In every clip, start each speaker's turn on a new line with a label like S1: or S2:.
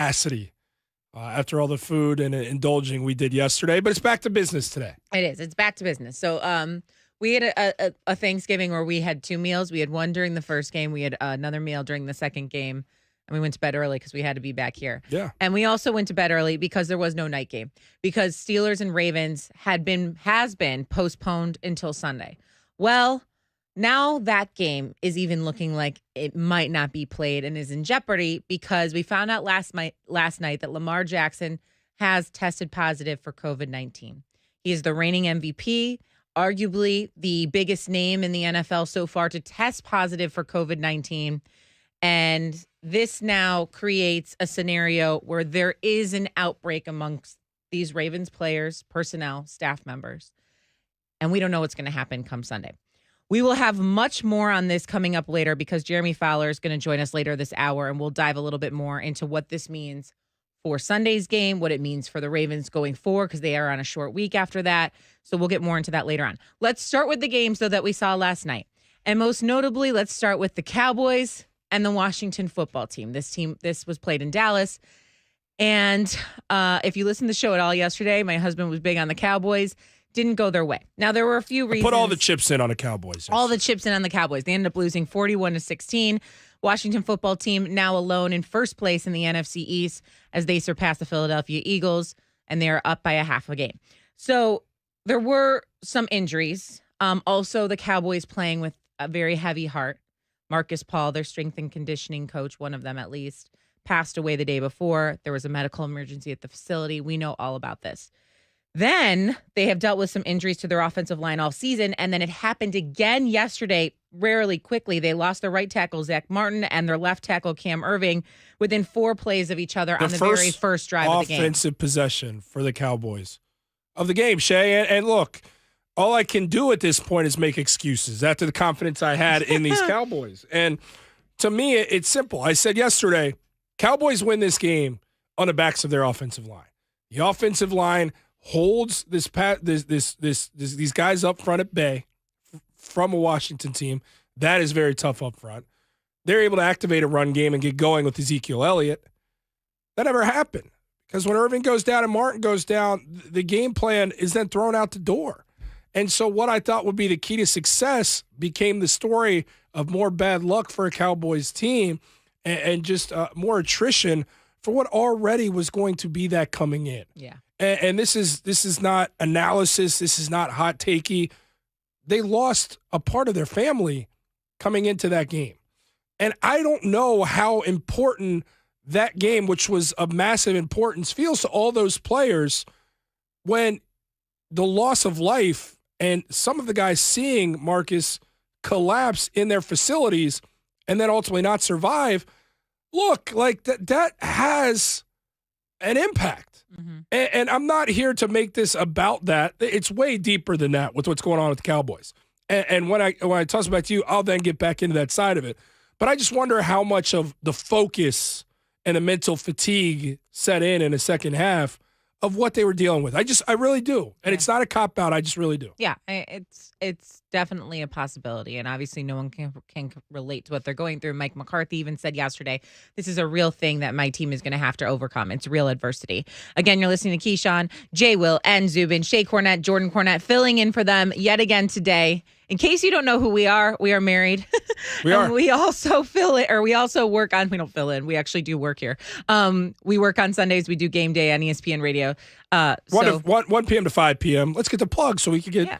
S1: capacity after all the food and indulging we did yesterday. But it's back to business today.
S2: It is. It's back to business. So we had a Thanksgiving where we had 2 meals. We had one during the first game. We had another meal during the second game. And we went to bed early because we had to be back here.
S1: Yeah.
S2: And we also went to bed early because there was no night game. Because Steelers and Ravens has been postponed until Sunday. Well, now that game is even looking like it might not be played and is in jeopardy because we found out last night that Lamar Jackson has tested positive for COVID-19. He is the reigning MVP, arguably the biggest name in the NFL so far to test positive for COVID-19. And this now creates a scenario where there is an outbreak amongst these Ravens players, personnel, staff members. And we don't know what's going to happen come Sunday. We will have much more on this coming up later because Jeremy Fowler is going to join us later this hour, and we'll dive a little bit more into what this means for Sunday's game, what it means for the Ravens going forward because they are on a short week after that. So we'll get more into that later on. Let's start with the games, though, that we saw last night. And most notably, let's start with the Cowboys and the Washington football team. This was played in Dallas. And if you listened to the show at all yesterday, my husband was big on the Cowboys. Didn't go their way. Now, there were a few reasons.
S1: Put all the chips in on the Cowboys.
S2: All the chips in on the Cowboys. They ended up losing 41-16. Washington football team now alone in first place in the NFC East as they surpass the Philadelphia Eagles, and they're up by a half a game. So there were some injuries. Also, the Cowboys playing with a very heavy heart. Marcus Paul, their strength and conditioning coach, one of them at least, passed away the day before. There was a medical emergency at the facility. We know all about this. Then they have dealt with some injuries to their offensive line all season, and then it happened again yesterday, rarely quickly. They lost their right tackle, Zach Martin, and their left tackle, Cam Irving, within 4 plays of each other on the very first drive of the game.
S1: Offensive possession for the Cowboys of the game, Shay. And look, all I can do at this point is make excuses after the confidence I had in these Cowboys. And to me, it's simple. I said yesterday, Cowboys win this game on the backs of their offensive line. The offensive line holds these guys up front at bay from a Washington team. That is very tough up front. They're able to activate a run game and get going with Ezekiel Elliott. That never happened because when Irving goes down and Martin goes down, the game plan is then thrown out the door. And so what I thought would be the key to success became the story of more bad luck for a Cowboys team and just more attrition for what already was going to be that coming in.
S2: Yeah.
S1: And this is not analysis. This is not hot takey. They lost a part of their family coming into that game. And I don't know how important that game, which was of massive importance, feels to all those players when the loss of life and some of the guys seeing Marcus collapse in their facilities and then ultimately not survive, look, like that has an impact. Mm-hmm. And I'm not here to make this about that. It's way deeper than that with what's going on with the Cowboys. And when I toss it back to you, I'll then get back into that side of it. But I just wonder how much of the focus and the mental fatigue set in the second half of what they were dealing with. I really do. And It's not a cop-out. I just really do.
S2: Yeah, it's definitely a possibility. And obviously no one can relate to what they're going through. Mike McCarthy even said yesterday, this is a real thing that my team is going to have to overcome. It's real adversity. Again, you're listening to Keyshawn, Jay Will, and Zubin. Shay Cornett, Jordan Cornett filling in for them yet again today. In case you don't know who we are married.
S1: We are.
S2: We also work on, we don't fill in. We actually do work here. We work on Sundays. We do game day on ESPN Radio.
S1: 1 p.m. to 5 p.m. Let's get the plug so we can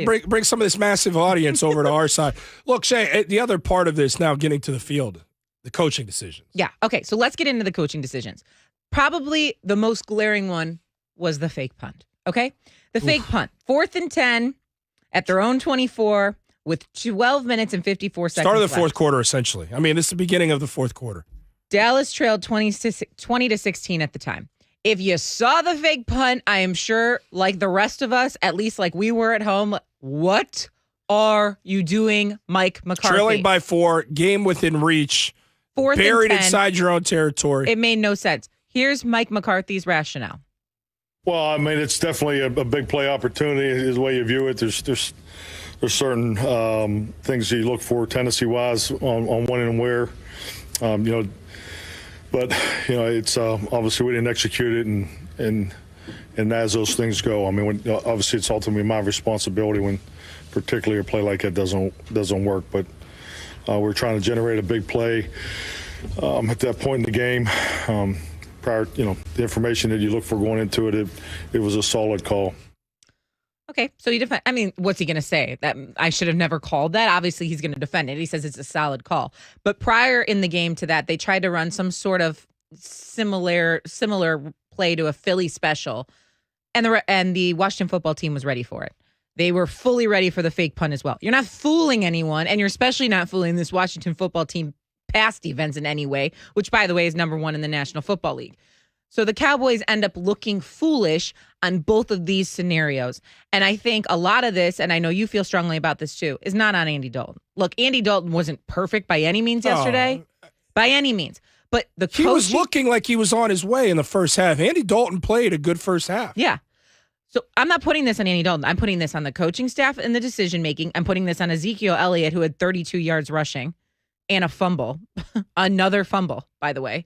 S1: bring some of this massive audience over to our side. Look, Shay, the other part of this now getting to the field, the coaching decisions.
S2: Yeah. Okay. So let's get into the coaching decisions. Probably the most glaring one was the fake punt. Okay. The fake punt, 4th and 10 at their own 24 with 12 minutes and 54 seconds
S1: Start of the
S2: left.
S1: fourth quarter, essentially. I mean, this is the beginning of the fourth quarter.
S2: Dallas trailed 20-16 at the time. If you saw the fake punt, I am sure, like the rest of us, at least like we were at home, what are you doing, Mike McCarthy?
S1: Trailing by 4, game within reach,
S2: 4th
S1: buried
S2: and 10,
S1: inside your own territory.
S2: It made no sense. Here's Mike McCarthy's rationale.
S3: Well, I mean, it's definitely a big play opportunity is the way you view it. There's certain things you look for tendency-wise on when and where. But it's obviously we didn't execute it, and as those things go, I mean, obviously it's ultimately my responsibility when, particularly a play like that doesn't work. But we're trying to generate a big play at that point in the game. Prior, the information that you look for going into it, it was a solid call.
S2: Okay, so you defend. I mean, what's he going to say? That I should have never called that? Obviously, he's going to defend it. He says it's a solid call. But prior in the game to that, they tried to run some sort of similar play to a Philly special, and the Washington football team was ready for it. They were fully ready for the fake punt as well. You're not fooling anyone, and you're especially not fooling this Washington football team pass defense in any way, which, by the way, is number 1 in the National Football League. So the Cowboys end up looking foolish on both of these scenarios. And I think a lot of this, and I know you feel strongly about this too, is not on Andy Dalton. Look, Andy Dalton wasn't perfect by any means yesterday. By any means. But he
S1: was looking like he was on his way in the first half. Andy Dalton played a good first half.
S2: Yeah. So I'm not putting this on Andy Dalton. I'm putting this on the coaching staff and the decision-making. I'm putting this on Ezekiel Elliott, who had 32 yards rushing and a fumble. Another fumble, by the way.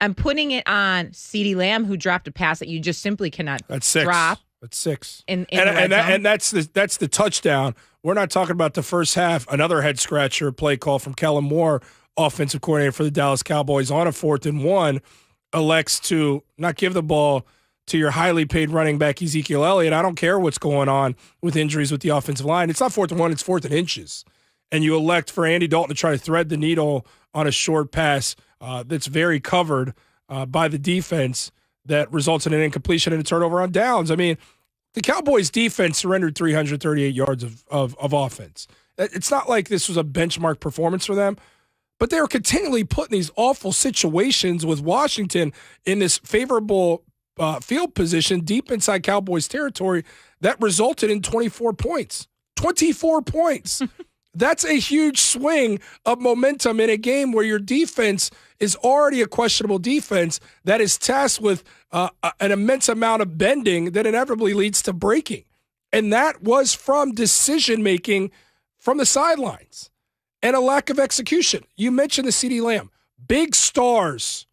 S2: I'm putting it on CeeDee Lamb, who dropped a pass that you just simply cannot drop.
S1: That's 6.
S2: And
S1: that's the touchdown. We're not talking about the first half. Another head scratcher play call from Kellen Moore, offensive coordinator for the Dallas Cowboys, on a 4th and 1, elects to not give the ball to your highly paid running back Ezekiel Elliott. I don't care what's going on with injuries with the offensive line. It's not 4th and 1, it's 4th and inches. And you elect for Andy Dalton to try to thread the needle on a short pass that's very covered by the defense that results in an incompletion and a turnover on downs. I mean, the Cowboys' defense surrendered 338 yards of offense. It's not like this was a benchmark performance for them, but they were continually put in these awful situations with Washington in this favorable field position deep inside Cowboys territory that resulted in 24 points. 24 points. That's a huge swing of momentum in a game where your defense is already a questionable defense that is tasked with an immense amount of bending that inevitably leads to breaking. And that was from decision-making from the sidelines and a lack of execution. You mentioned the CeeDee Lamb. Big stars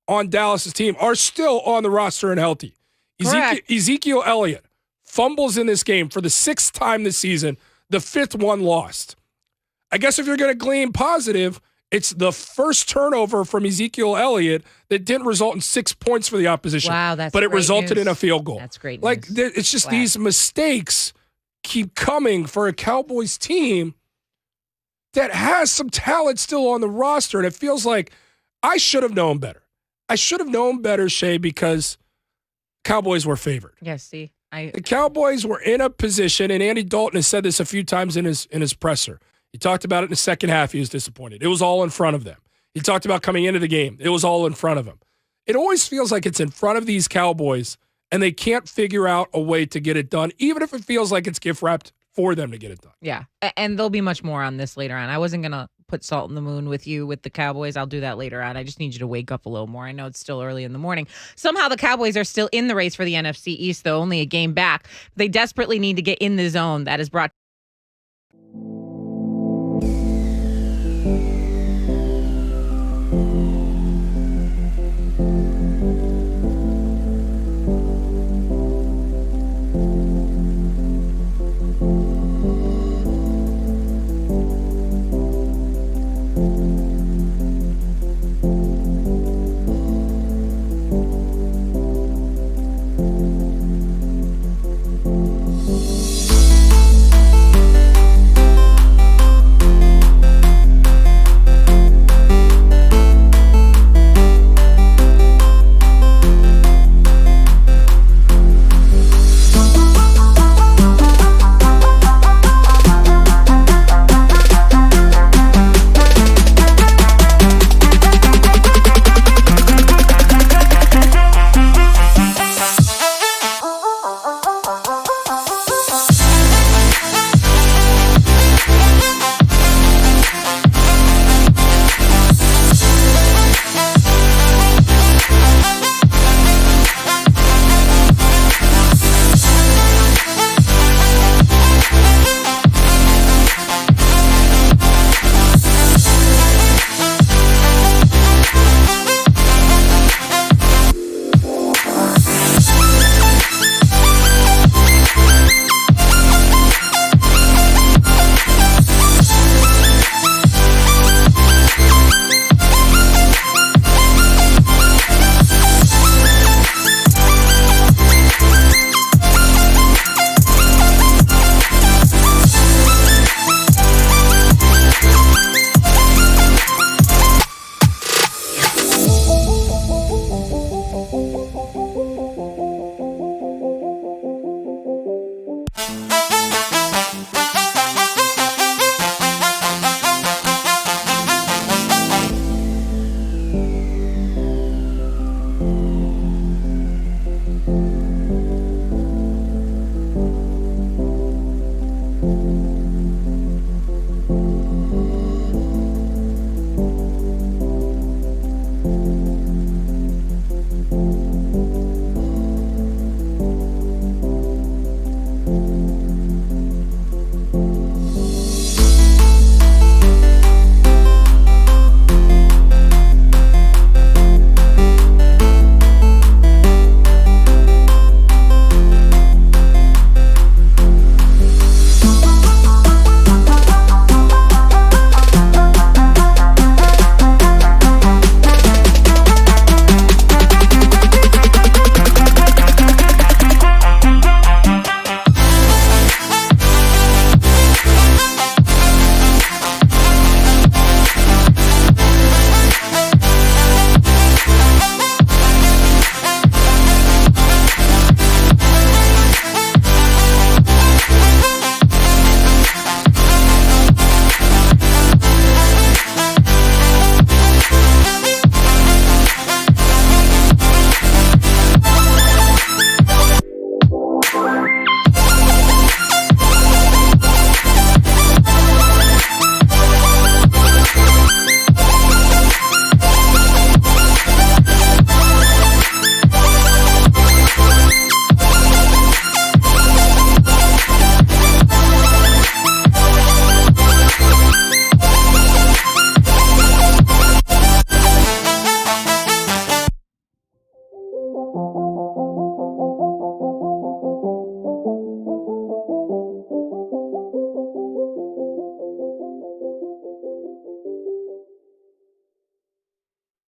S1: on Dallas' team are still on the roster and healthy. Ezekiel Elliott fumbles in this game for the 6th time this season, the 5th one lost. I guess if you're going to glean positive, it's the first turnover from Ezekiel Elliott that didn't result in 6 points for the opposition.
S2: Wow, that's
S1: but it
S2: great
S1: resulted
S2: news.
S1: in a field goal.
S2: That's great news.
S1: Like, it's just these mistakes keep coming for a Cowboys team that has some talent still on the roster, and it feels like I should have known better. I should have known better, Shay, because Cowboys were favored.
S2: Yes, see.
S1: The Cowboys were in a position, and Andy Dalton has said this a few times in his presser. He talked about it in the second half. He was disappointed. It was all in front of them. He talked about coming into the game. It was all in front of him. It always feels like it's in front of these Cowboys, and they can't figure out a way to get it done, even if it feels like it's gift-wrapped for them to get it done.
S2: Yeah, and there'll be much more on this later on. I wasn't going to put salt in the moon with you with the Cowboys. I'll do that later on. I just need you to wake up a little more. I know it's still early in the morning. Somehow the Cowboys are still in the race for the NFC East, though, only a game back. They desperately need to get in the zone. That is brought